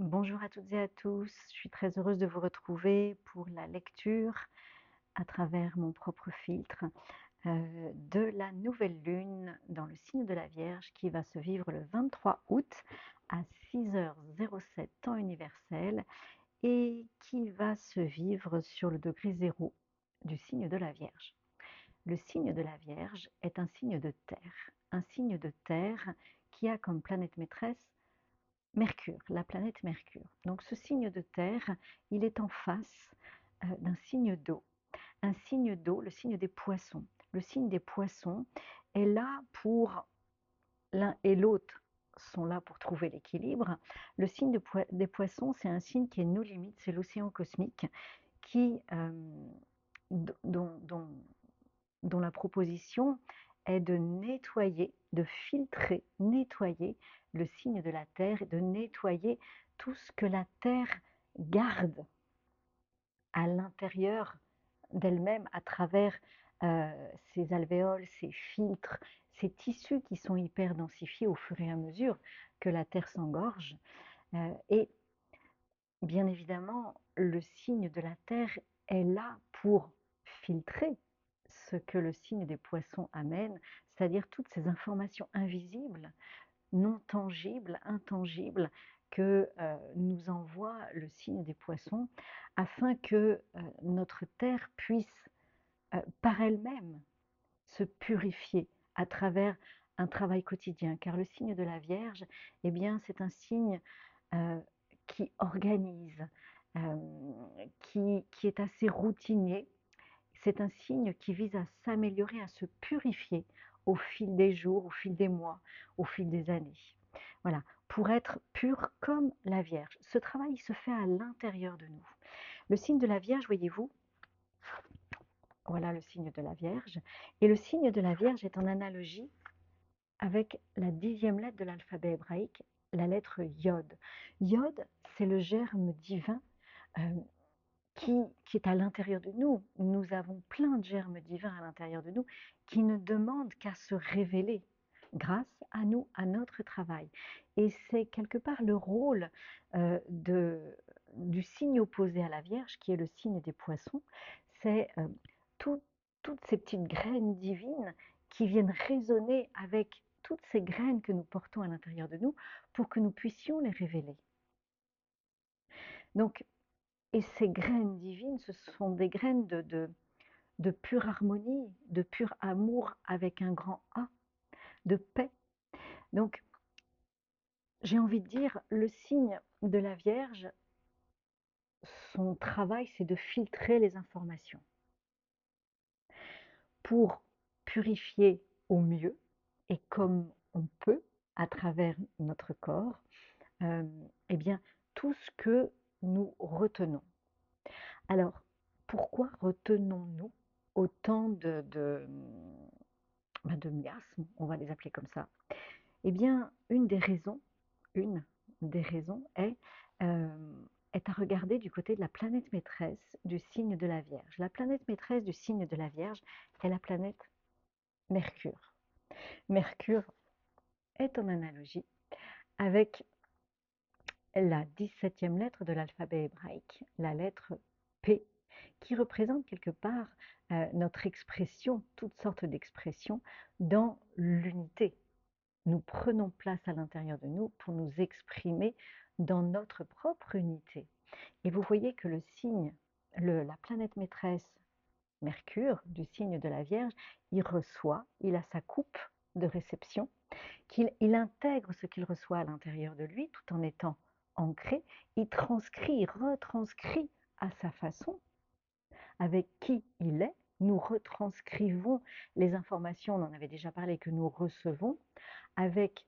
Bonjour à toutes et à tous, je suis très heureuse de vous retrouver pour la lecture à travers mon propre filtre de la nouvelle lune dans le signe de la Vierge qui va se vivre le 23 août à 6h07 temps universel et qui va se vivre sur le degré zéro du signe de la Vierge. Le signe de la Vierge est un signe de terre qui a comme planète maîtresse Mercure, la planète Mercure. Donc ce signe de terre, il est en face d'un signe d'eau. Un signe d'eau, le signe des poissons. Le signe des poissons est là pour, l'un et l'autre sont là pour trouver l'équilibre. Le signe des poissons, c'est un signe qui est nos limites, c'est l'océan cosmique qui, dont, dont, dont la proposition est de nettoyer, de filtrer, nettoyer le signe de la Terre, de nettoyer tout ce que la Terre garde à l'intérieur d'elle-même à travers ses alvéoles, ses filtres, ces tissus qui sont hyper densifiés au fur et à mesure que la Terre s'engorge. Et bien évidemment, le signe de la Terre est là pour filtrer ce que le signe des poissons amène, c'est-à-dire toutes ces informations invisibles, non tangibles, intangibles, que nous envoie le signe des poissons, afin que notre Terre puisse par elle-même se purifier à travers un travail quotidien. Car le signe de la Vierge, eh bien, c'est un signe euh, qui organise, qui est assez routinier. C'est un signe qui vise à s'améliorer, à se purifier au fil des jours, au fil des mois, au fil des années. Voilà, pour être pur comme la Vierge. Ce travail se fait à l'intérieur de nous. Le signe de la Vierge, voyez-vous, voilà le signe de la Vierge. Et le signe de la Vierge est en analogie avec la 10e lettre de l'alphabet hébraïque, la lettre Yod. Yod, c'est le germe divin euh, qui est à l'intérieur de nous. Nous avons plein de germes divins à l'intérieur de nous qui ne demandent qu'à se révéler grâce à nous, à notre travail. Et c'est quelque part le rôle du signe opposé à la Vierge, qui est le signe des poissons. C'est tout, toutes ces petites graines divines qui viennent résonner avec toutes ces graines que nous portons à l'intérieur de nous pour que nous puissions les révéler. Donc, et ces graines divines, ce sont des graines de pure harmonie, de pur amour avec un grand A, de paix. Donc, j'ai envie de dire, le signe de la Vierge, son travail, c'est de filtrer les informations pour purifier au mieux et comme on peut à travers notre corps, eh bien, tout ce que nous retenons. Alors, pourquoi retenons-nous autant de miasmes, on va les appeler comme ça? Eh bien, une des raisons est à regarder du côté de la planète maîtresse du signe de la Vierge. La planète maîtresse du signe de la Vierge est la planète Mercure. Mercure est en analogie avec la 17e lettre de l'alphabet hébraïque, la lettre P, qui représente quelque part notre expression, toutes sortes d'expressions dans l'unité. Nous prenons place à l'intérieur de nous pour nous exprimer dans notre propre unité. Et vous voyez que le signe, la planète maîtresse Mercure, du signe de la Vierge, il reçoit, il a sa coupe de réception, il intègre ce qu'il reçoit à l'intérieur de lui tout en étant ancré, il transcrit, il retranscrit à sa façon avec qui il est. Nous retranscrivons les informations, on en avait déjà parlé, que nous recevons avec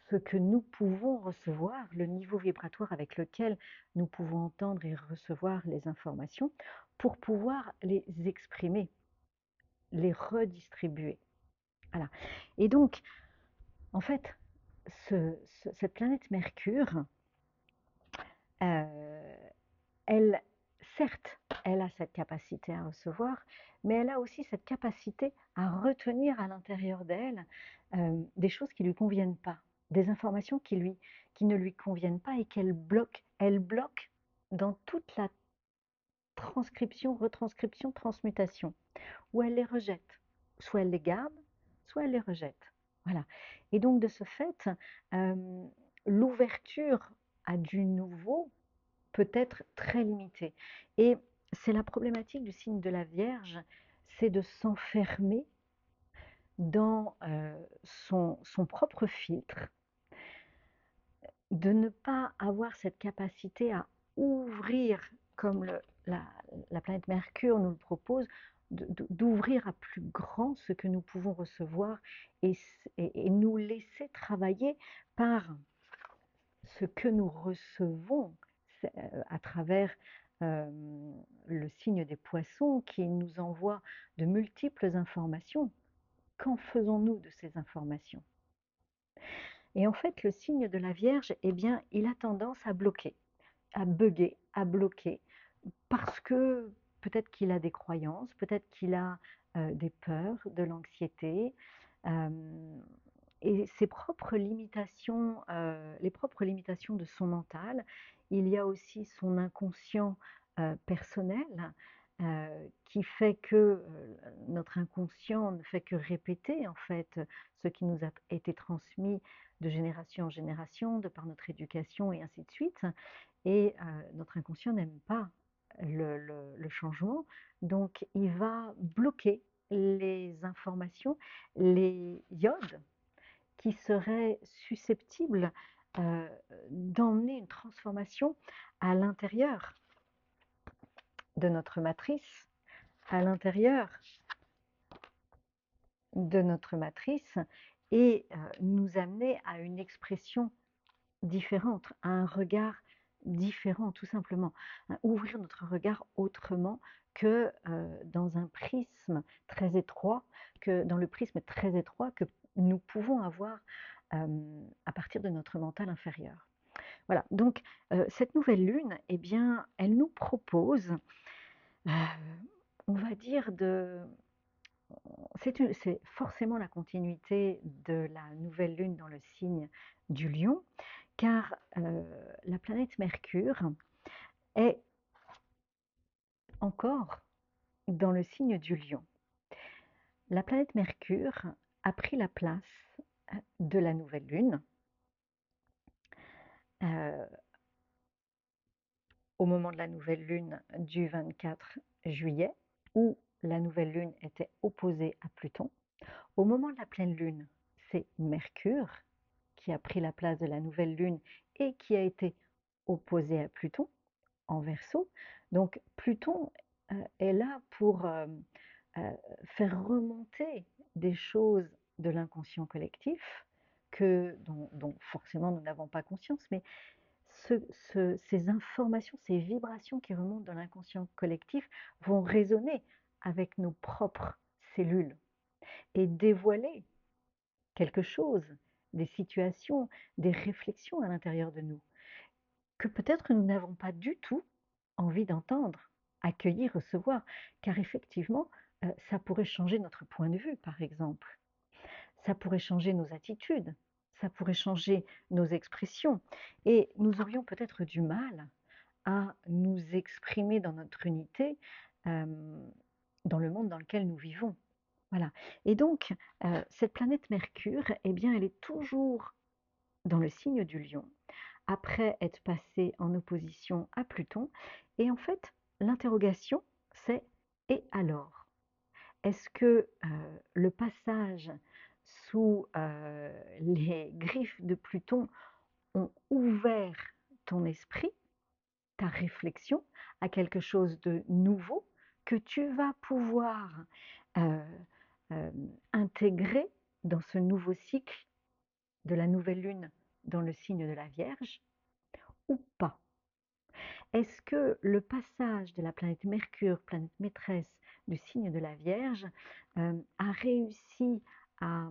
ce que nous pouvons recevoir, le niveau vibratoire avec lequel nous pouvons entendre et recevoir les informations pour pouvoir les exprimer, les redistribuer. Voilà. Et donc, en fait, cette planète Mercure, euh, elle, certes, elle a cette capacité à recevoir, mais elle a aussi cette capacité à retenir à l'intérieur d'elle des choses qui ne lui conviennent pas. des informations qui ne lui conviennent pas et qu'elle bloque. Elle bloque dans toute la transcription, retranscription, transmutation, où elle les rejette. Soit elle les garde, soit elle les rejette. Voilà. Et donc de ce fait, l'ouverture à du nouveau peut être très limitée. Et c'est la problématique du signe de la Vierge, c'est de s'enfermer dans son propre filtre, de ne pas avoir cette capacité à ouvrir, comme la planète Mercure nous le propose, d'ouvrir à plus grand ce que nous pouvons recevoir et nous laisser travailler par ce que nous recevons à travers le signe des poissons qui nous envoie de multiples informations. Qu'en faisons-nous de ces informations? Et en fait, le signe de la Vierge, eh bien, il a tendance à bloquer, à bugger, à bloquer, parce que peut-être qu'il a des croyances, peut-être qu'il a des peurs, de l'anxiété, et ses propres limitations, les propres limitations de son mental. Il y a aussi son inconscient personnel qui fait que notre inconscient ne fait que répéter en fait ce qui nous a été transmis de génération en génération, de par notre éducation et ainsi de suite. Et notre inconscient n'aime pas le changement, donc il va bloquer les informations, les iodes qui seraient susceptibles d'emmener une transformation à l'intérieur de notre matrice, à l'intérieur de notre matrice et nous amener à une expression différente, à un regard différent, tout simplement. Ouvrir notre regard autrement que dans un prisme très étroit, que dans le prisme très étroit que nous pouvons avoir à partir de notre mental inférieur. Voilà, donc cette nouvelle lune, eh bien, elle nous propose, on va dire, c'est forcément la continuité de la nouvelle lune dans le signe du lion, car la planète Mercure est encore dans le signe du lion. La planète Mercure a pris la place de la nouvelle lune au moment de la nouvelle lune du 24 juillet, où la nouvelle lune était opposée à Pluton. Au moment de la pleine lune, c'est Mercure qui a pris la place de la nouvelle lune et qui a été opposé à Pluton en Verseau. Donc Pluton est là pour faire remonter des choses de l'inconscient collectif dont forcément nous n'avons pas conscience, mais ces informations, ces vibrations qui remontent dans l'inconscient collectif vont résonner avec nos propres cellules et dévoiler quelque chose, des situations, des réflexions à l'intérieur de nous, que peut-être nous n'avons pas du tout envie d'entendre, accueillir, recevoir, car effectivement, ça pourrait changer notre point de vue, par exemple. Ça pourrait changer nos attitudes, ça pourrait changer nos expressions, et nous aurions peut-être du mal à nous exprimer dans notre unité dans le monde dans lequel nous vivons. Voilà. Et donc, cette planète Mercure, eh bien, elle est toujours dans le signe du lion, après être passée en opposition à Pluton. Et en fait, l'interrogation, c'est et alors? Est-ce que le passage sous les griffes de Pluton ont ouvert ton esprit, ta réflexion, à quelque chose de nouveau que tu vas pouvoir euh, intégrer dans ce nouveau cycle de la nouvelle lune dans le signe de la Vierge ou pas? Est-ce que le passage de la planète Mercure, planète maîtresse du signe de la Vierge, a réussi à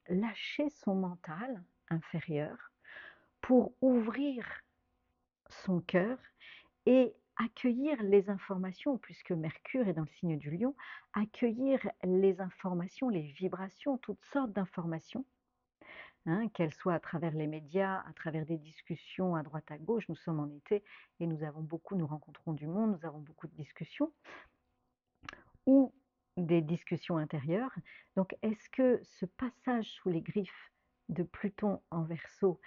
lâcher son mental inférieur pour ouvrir son cœur et accueillir les informations, puisque Mercure est dans le signe du lion, accueillir les informations, les vibrations, toutes sortes d'informations hein, qu'elle soit à travers les médias, à travers des discussions à droite à gauche. Nous sommes en été et nous rencontrons du monde, nous avons beaucoup de discussions ou des discussions intérieures. Donc, est-ce que ce passage sous les griffes de Pluton en Verseau,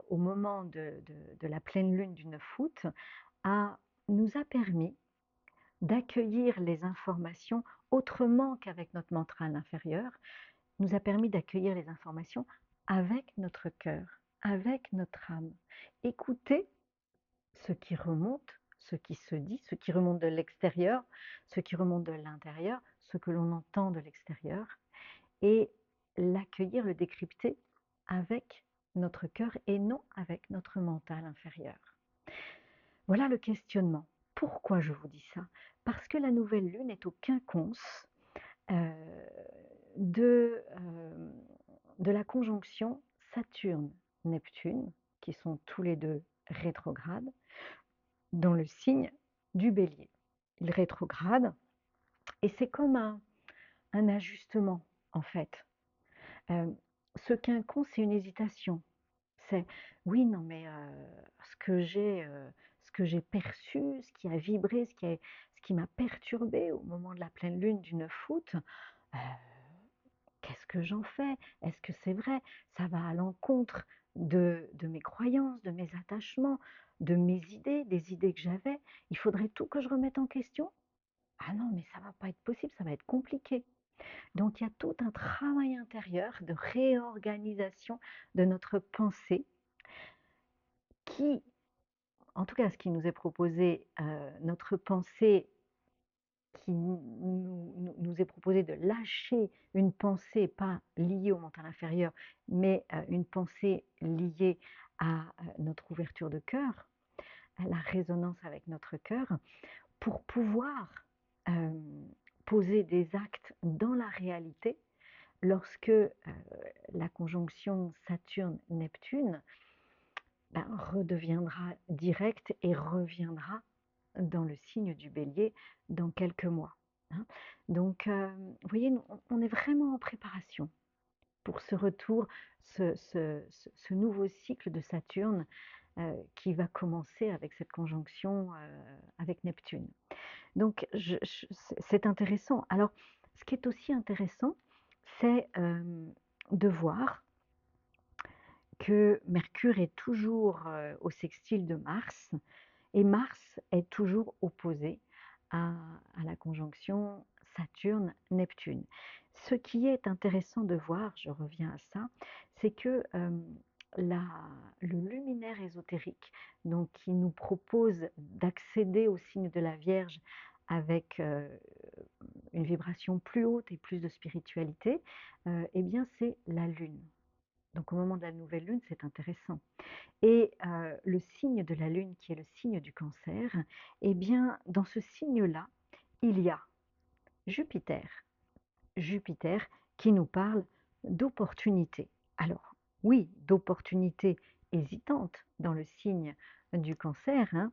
au moment de la pleine lune du 9 août, nous a permis d'accueillir les informations autrement qu'avec notre mental inférieur, nous a permis d'accueillir les informations avec notre cœur, avec notre âme. Écouter ce qui remonte, ce qui se dit, ce qui remonte de l'extérieur, ce qui remonte de l'intérieur, ce que l'on entend de l'extérieur, et l'accueillir, le décrypter avec notre cœur et non avec notre mental inférieur. Voilà le questionnement. Pourquoi je vous dis ça? Parce que la nouvelle lune est au quinconce euh, de la conjonction Saturne-Neptune, qui sont tous les deux rétrogrades, dans le signe du Bélier. Ils rétrogradent et c'est comme un ajustement en fait. Ce quinconce, c'est une hésitation. C'est oui, non, mais ce que j'ai perçu, ce qui a vibré, ce qui m'a perturbé au moment de la pleine lune du 9 août, euh, qu'est-ce que j'en fais? Est-ce que c'est vrai? Ça va à l'encontre de mes croyances, de mes attachements, de mes idées, des idées que j'avais. Il faudrait tout que je remette en question? Ah non, mais ça va pas être possible, ça va être compliqué. Donc il y a tout un travail intérieur de réorganisation de notre pensée qui, en tout cas ce qui nous est proposé, notre pensée qui nous est proposé de lâcher une pensée pas liée au mental inférieur, mais une pensée liée à notre ouverture de cœur, à la résonance avec notre cœur, pour pouvoir euh, poser des actes dans la réalité lorsque la conjonction Saturne-Neptune redeviendra directe et reviendra dans le signe du Bélier dans quelques mois. Hein. Donc, vous voyez, on est vraiment en préparation pour ce retour, ce nouveau cycle de Saturne qui va commencer avec cette conjonction avec Neptune. Donc, c'est intéressant. Alors, ce qui est aussi intéressant, c'est de voir que Mercure est toujours au sextile de Mars, et Mars est toujours opposé à la conjonction Saturne-Neptune. Ce qui est intéressant de voir, je reviens à ça, c'est que le luminaire ésotérique, donc qui nous propose d'accéder au signe de la Vierge avec une vibration plus haute et plus de spiritualité, eh bien c'est la Lune. Donc au moment de la nouvelle Lune, c'est intéressant. Et le signe de la Lune, qui est le signe du Cancer, eh bien, dans ce signe-là, il y a Jupiter. Jupiter qui nous parle d'opportunités. Alors, oui, d'opportunités hésitantes dans le signe du Cancer. Hein.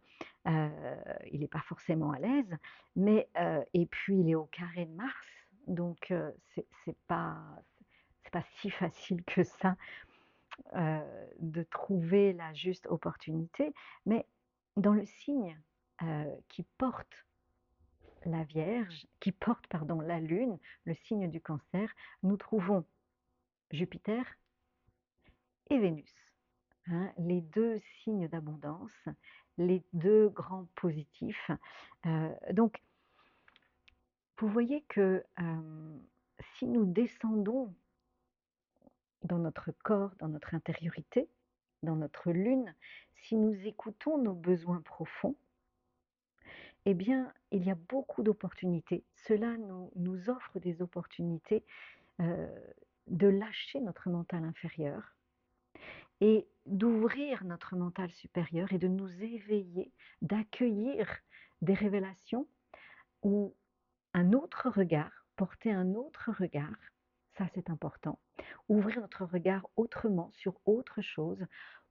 Il n'est pas forcément à l'aise, mais et puis il est au carré de Mars, donc c'est pas si facile que ça de trouver la juste opportunité, mais dans le signe qui porte la Vierge, qui porte pardon la Lune, le signe du Cancer, nous trouvons Jupiter et Vénus, hein, les deux signes d'abondance, les deux grands positifs. Donc, vous voyez que si nous descendons dans notre corps, dans notre intériorité, dans notre lune, si nous écoutons nos besoins profonds, eh bien, il y a beaucoup d'opportunités. Cela nous offre des opportunités euh, de lâcher notre mental inférieur et d'ouvrir notre mental supérieur et de nous éveiller, d'accueillir des révélations ou un autre regard, porter un autre regard, ça c'est important, ouvrir notre regard autrement sur autre chose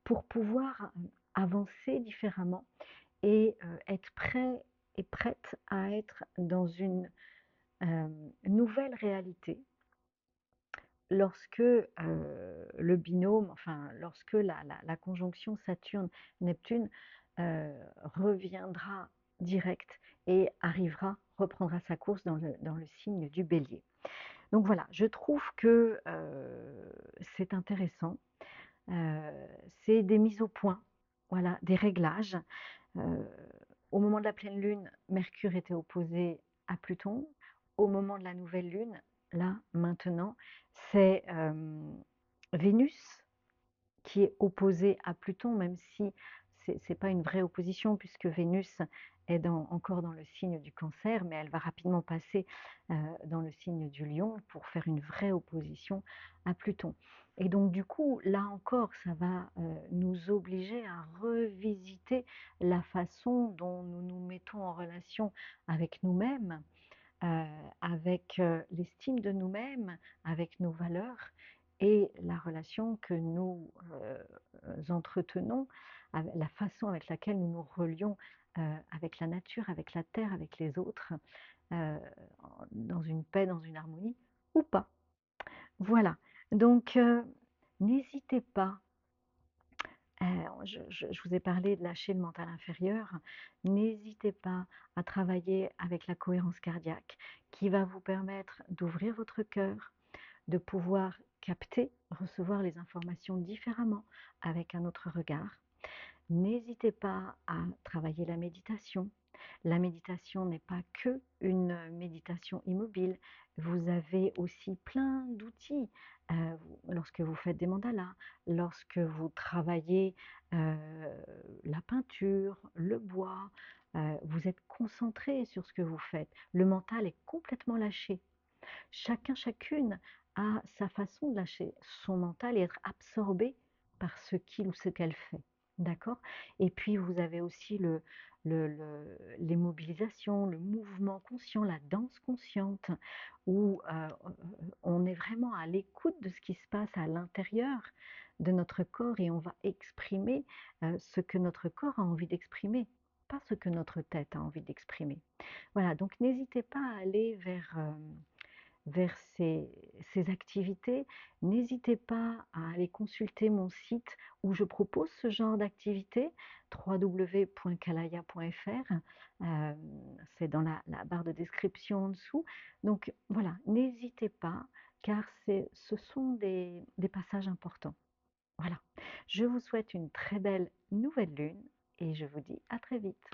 pour pouvoir avancer différemment et être prêt et prête à être dans une nouvelle réalité lorsque, le binôme, enfin lorsque la conjonction Saturne-Neptune, reviendra direct et reprendra sa course dans le signe du Bélier. Donc voilà, je trouve que, c'est intéressant, heu, c'est des mises au point, voilà, des réglages. Heu, Au moment de la pleine lune, Mercure était opposé à Pluton. Au moment de la nouvelle lune, là, maintenant, c'est, Vénus qui est opposée à Pluton, même si c'est pas une vraie opposition puisque Vénus est encore dans le signe du Cancer, mais elle va rapidement passer dans le signe du Lion pour faire une vraie opposition à Pluton. Et donc du coup, là encore, ça va nous obliger à revisiter la façon dont nous nous mettons en relation avec nous-mêmes, avec l'estime de nous-mêmes, avec nos valeurs et la relation que nous entretenons, la façon avec laquelle nous nous relions avec la nature, avec la terre, avec les autres, euh, dans une paix, dans une harmonie ou pas. Voilà. Donc, n'hésitez pas. Je vous ai parlé de lâcher le mental inférieur. N'hésitez pas à travailler avec la cohérence cardiaque qui va vous permettre d'ouvrir votre cœur, de pouvoir capter, recevoir les informations différemment avec un autre regard. N'hésitez pas à travailler la méditation. La méditation n'est pas que une méditation immobile. Vous avez aussi plein d'outils lorsque vous faites des mandalas, lorsque vous travaillez la peinture, le bois. Vous êtes concentré sur ce que vous faites. Le mental est complètement lâché. Chacune a sa façon de lâcher son mental et être absorbé par ce qu'il ou ce qu'elle fait. D'accord. Et puis vous avez aussi les mobilisations, le mouvement conscient, la danse consciente, où on est vraiment à l'écoute de ce qui se passe à l'intérieur de notre corps et on va exprimer ce que notre corps a envie d'exprimer, pas ce que notre tête a envie d'exprimer. Voilà, donc n'hésitez pas à aller vers ces activités. N'hésitez pas à aller consulter mon site où je propose ce genre d'activités, www.kalaya.fr. Euh, c'est dans la barre de description en dessous. Donc voilà, n'hésitez pas car ce sont des passages importants. Voilà, je vous souhaite une très belle nouvelle lune et je vous dis à très vite.